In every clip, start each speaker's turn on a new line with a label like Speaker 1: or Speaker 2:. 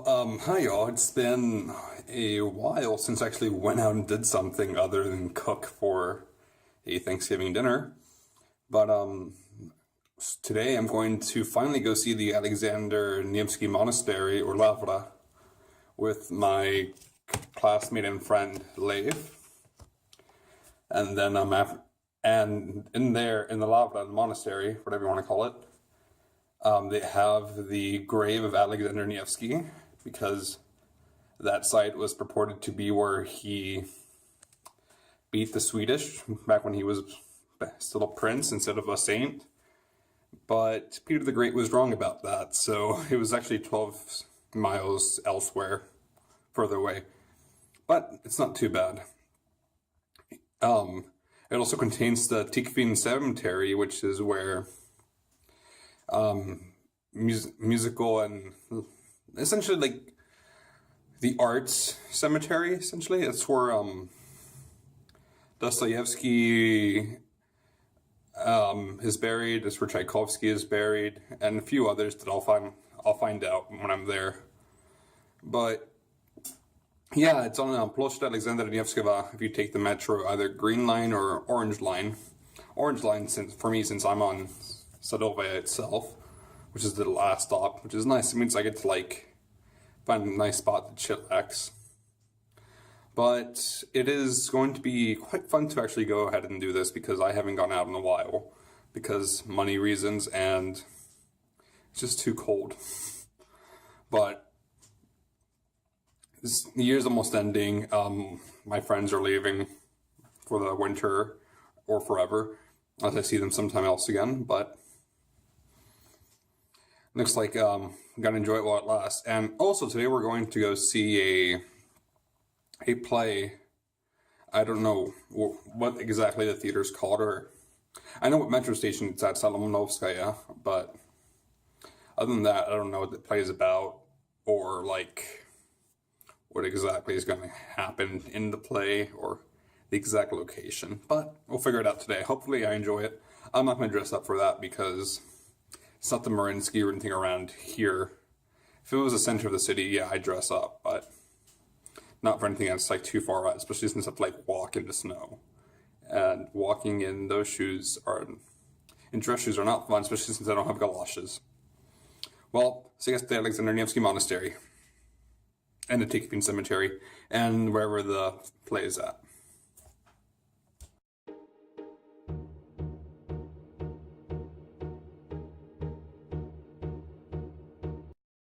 Speaker 1: Hi y'all. It's been a while since I actually went out and did something other than cook for a Thanksgiving dinner. But today I'm going to finally go see the Alexander Nevsky Monastery, or Lavra, with my classmate and friend Leif. And then and in there, in the Lavra, the monastery, whatever you want to call it, they have the grave of Alexander Nevsky, because that site was purported to be where he beat the Swedish back when he was still a prince instead of a saint. But Peter the Great was wrong about that, so it was actually 12 miles elsewhere, further away. But it's not too bad. It also contains the Tikvin Cemetery, which is where musical and essentially like the arts cemetery, essentially. It's where Dostoevsky is buried. It's where Tchaikovsky is buried, and a few others that I'll find out when I'm there. But yeah, it's on Ploshta Alexander Nevskova if you take the metro, either Green Line or Orange Line. Orange Line, since I'm on Sadovaya itself, which is the last stop, which is nice. It means I get to like find a nice spot to chillax. But it is going to be quite fun to actually go ahead and do this, because I haven't gone out in a while because money reasons and it's just too cold. But the year's almost ending. My friends are leaving for the winter or forever, unless I see them sometime else again. But looks like I'm gonna enjoy it while it lasts. And also today we're going to go see a play. I don't know what exactly the theater's called, or I know what metro station it's at, Salomonovskaya, but other than that, I don't know what the play is about, or like what exactly is going to happen in the play, or the exact location. But we'll figure it out today. Hopefully I enjoy it. I'm not going to dress up for that because it's not the Marinsky or anything around here. If it was the center of the city, yeah, I'd dress up, but not for anything that's like too far out, especially since I have to like walk in the snow. And walking in those shoes in dress shoes are not fun, especially since I don't have galoshes. Well, so I guess the Alexander Nevsky Monastery and the Tikvin Cemetery and wherever the play is at.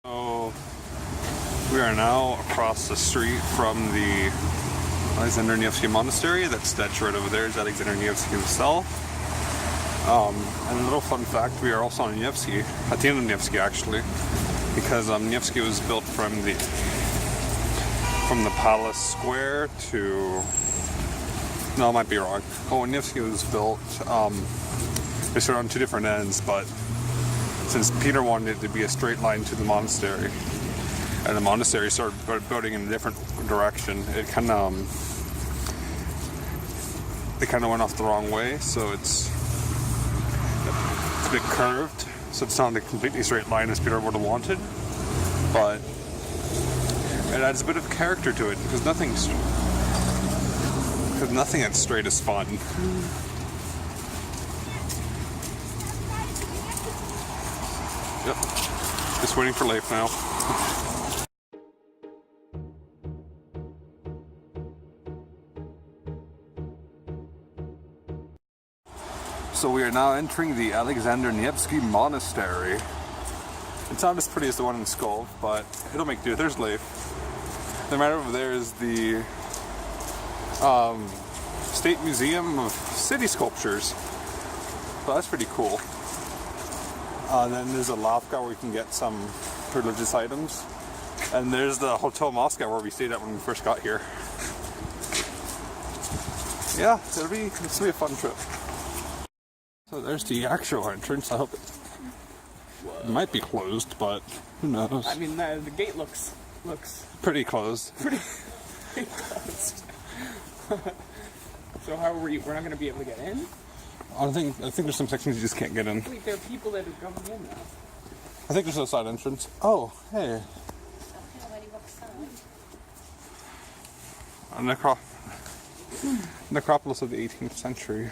Speaker 1: So we are now across the street from the Alexander Nevsky Monastery. That statue right over there is Alexander Nevsky himself. And a little fun fact, we are also on Nevsky, Athena Nevsky actually, because Nevsky was built from the palace square to, no, I might be wrong. Oh, Nevsky was built, they started on two different ends, but since Peter wanted it to be a straight line to the monastery, and the monastery started building in a different direction, it kind of went off the wrong way, so it's a bit curved, so it's not a completely straight line as Peter would have wanted, but it adds a bit of character to it, because nothing that's straight is fun. Yep, just waiting for Leif now. So we are now entering the Alexander Nevsky Monastery. It's not as pretty as the one in Skov, but it'll make do. There's Leif. The right over there is the State Museum of City Sculptures. So that's pretty cool. Then there's a Lavka where you can get some religious items. And there's the Hotel Moscow where we stayed at when we first got here. Yeah, it's gonna be a fun trip. So there's the actual entrance. I hope it might be closed, but who knows?
Speaker 2: I mean, the gate looks
Speaker 1: pretty closed.
Speaker 2: Pretty closed. So how are we're not going to be able to get in?
Speaker 1: I think there's some sections you just can't get in.
Speaker 2: Wait, there are people that are going in now.
Speaker 1: I think there's no side entrance. Oh, hey. A necropolis of the 18th century.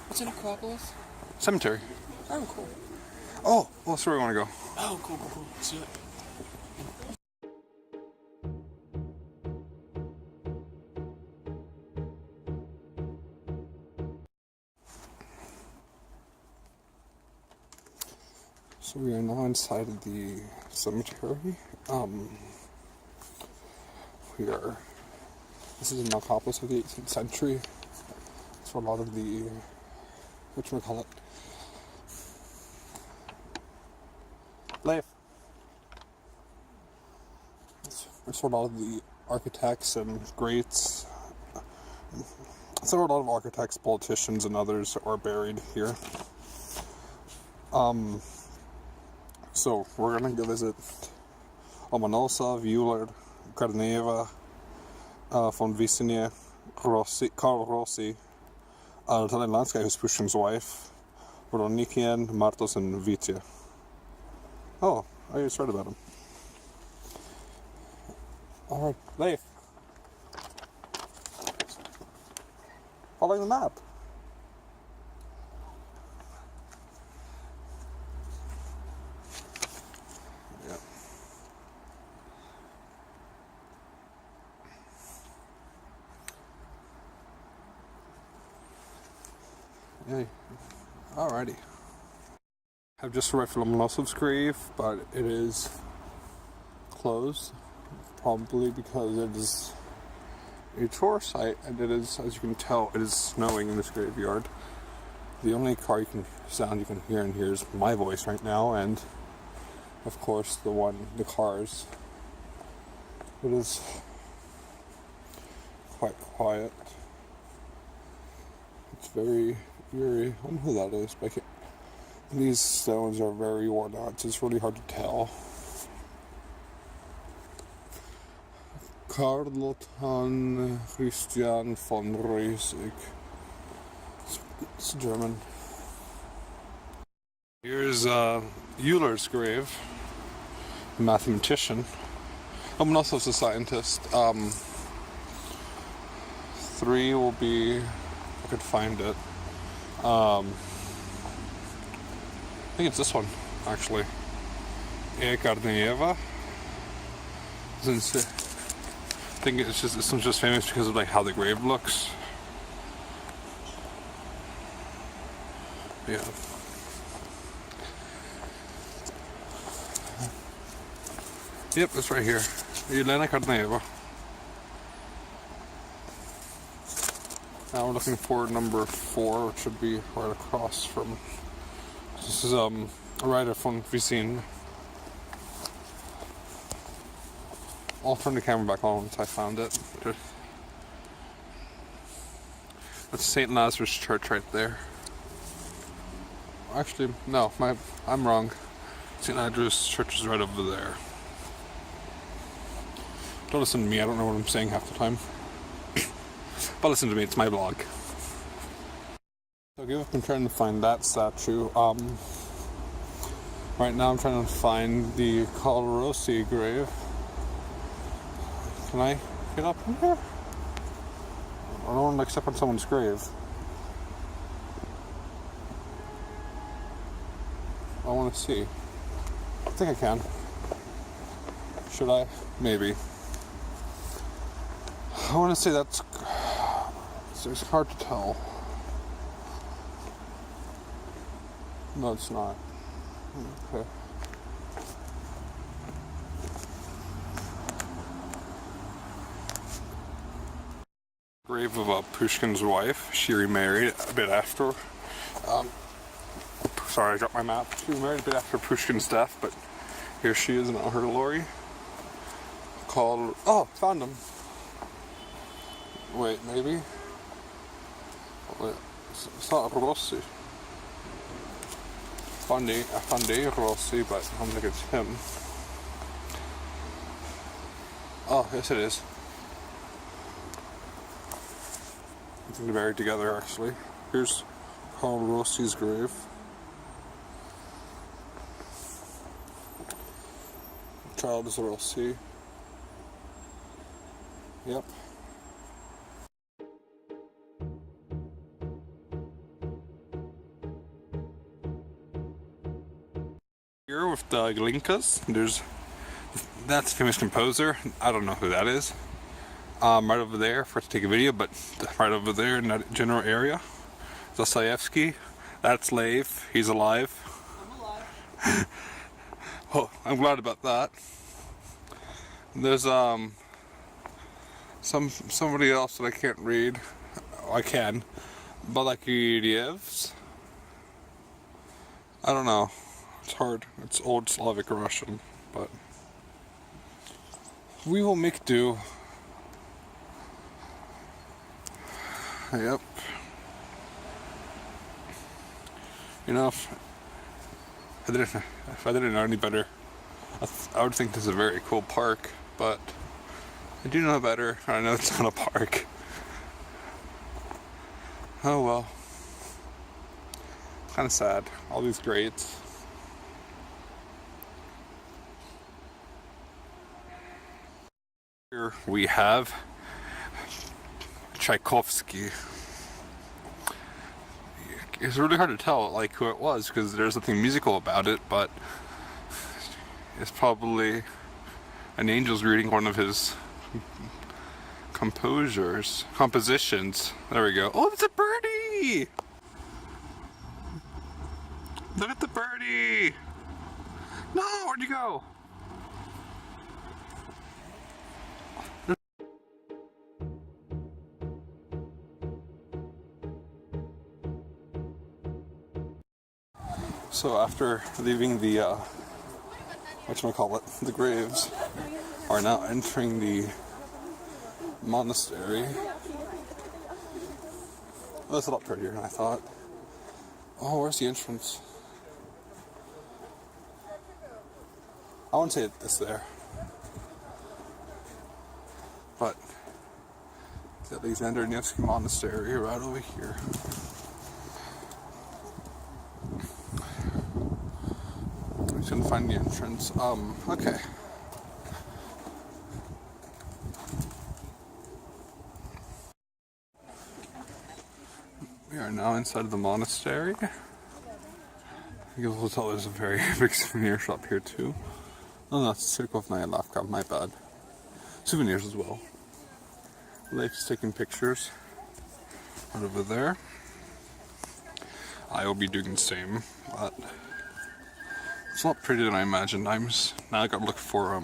Speaker 2: What's an Acropolis?
Speaker 1: Cemetery.
Speaker 2: Oh, cool.
Speaker 1: Oh, well, that's where we want to go.
Speaker 2: Oh, cool. Let's do it.
Speaker 1: So we are now inside of the cemetery. This is a necropolis of the 18th century. It's where a lot of the, whatchamacallit, Leif. It's where a lot of the architects and greats, it's where a lot of architects, politicians, and others are buried here. So we're gonna go visit Lomonosov, Euler, Karneva, von Wiesenie, Karl Rossi, Natalia Lanskaya, who's Pushkin's wife, Veronikian, Martos, and Vitya. Oh, I just read about him. Alright, Leif. Following the map. Yeah. Yay. Alrighty. I've just arrived at Lomonosov's grave, but it is closed. Probably because it is a tour site, and it is, as you can tell, it is snowing in this graveyard. The only sound you can hear in here is my voice right now, and of course the cars. It is quite quiet. It's very eerie. I don't know who that is, but these stones are very worn out, so it's really hard to tell. Carlotan Christian von Reisig. It's German. Here's Euler's grave, a mathematician. Lomonosov's a scientist. 3 will be, if I could find it. I think it's this one, actually. E. Karneva. I think it's just, this one's just famous because of like how the grave looks. Yeah. Yep, it's right here. Elena Karneva. Now we're looking for number 4, which should be right across from. This is right von Wiesenie. I'll turn the camera back on once I found it. That's St. Lazarus Church right there. Actually, no, I'm wrong. St. Lazarus Church is right over there. Don't listen to me, I don't know what I'm saying half the time. But listen to me, it's my blog. So give up and trying to find that statue. Right now I'm trying to find the Karl Rossi grave. Can I get up in here? I don't want to step on someone's grave. I want to see. I think I can. Should I? Maybe. I want to say it's hard to tell. No, it's not. Okay. Grave of Pushkin's wife. She remarried a bit after. Sorry, I dropped my map. She remarried a bit after Pushkin's death, but here she is in all her glory. Called. Oh, found him. Wait, maybe? Wait, it's not Rossi. Fande Rossi, but I don't think it's him. Oh, yes it is. I think they're buried together, actually. Here's Karl Rossi's grave. Child is Rossi. Yep. Here with the Glinkas, that's a famous composer. I don't know who that is. Right over there for to take a video, but right over there in that general area, Dostoevsky. That's Lev. He's alive.
Speaker 2: I'm alive.
Speaker 1: Oh, I'm glad about that. There's somebody else that I can't read. I can, Balakievs. I don't know. It's hard. It's old Slavic Russian, but we will make do. Yep. You know, if I didn't know any better, I would think this is a very cool park, but I do know better. I know it's not a park. Oh well. Kind of sad. All these grades. Here we have Tchaikovsky. It's really hard to tell like who it was because there's nothing musical about it, but it's probably an angel's reading one of his compositions. There we go. Oh, it's a birdie! Look at the birdie! No, where'd you go? So after leaving the, the graves, are now entering the monastery. Oh, that's a lot prettier than I thought. Oh, where's the entrance? I wouldn't say it's there. But the Alexander Nevsky Monastery right over here. I'm just gonna find the entrance. Okay. We are now inside the monastery. You can tell there's a very big souvenir shop here too. Oh, that's Cirkovnaya Lavka, my bad. Souvenirs as well. Life's taking pictures. Right over there. I will be doing the same, but it's a lot prettier than I imagined. Now I gotta look for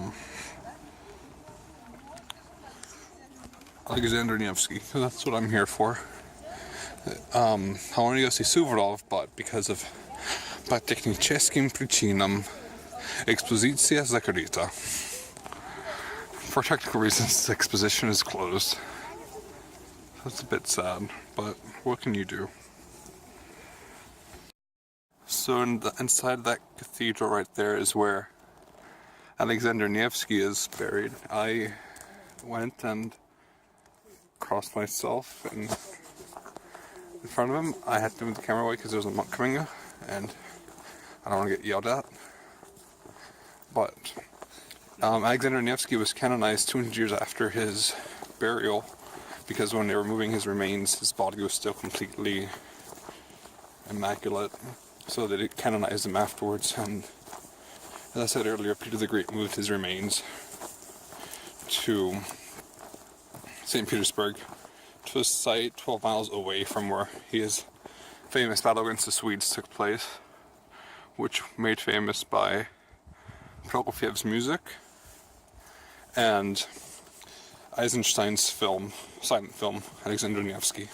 Speaker 1: Alexander Nevsky, because that's what I'm here for. I want to go see Suvorov, but because of по техническим причинам экспозиция закрыта. For technical reasons, the exposition is closed. That's a bit sad, but what can you do? So inside that cathedral right there is where Alexander Nevsky is buried. I went and crossed myself in front of him. I had to move the camera away because there was a monk coming, and I don't want to get yelled at. But Alexander Nevsky was canonized 200 years after his burial, because when they were moving his remains, his body was still completely immaculate. So they canonized him afterwards, and as I said earlier, Peter the Great moved his remains to St. Petersburg, to a site 12 miles away from where his famous battle against the Swedes took place, which made famous by Prokofiev's music and Eisenstein's silent film, Alexander Nevsky.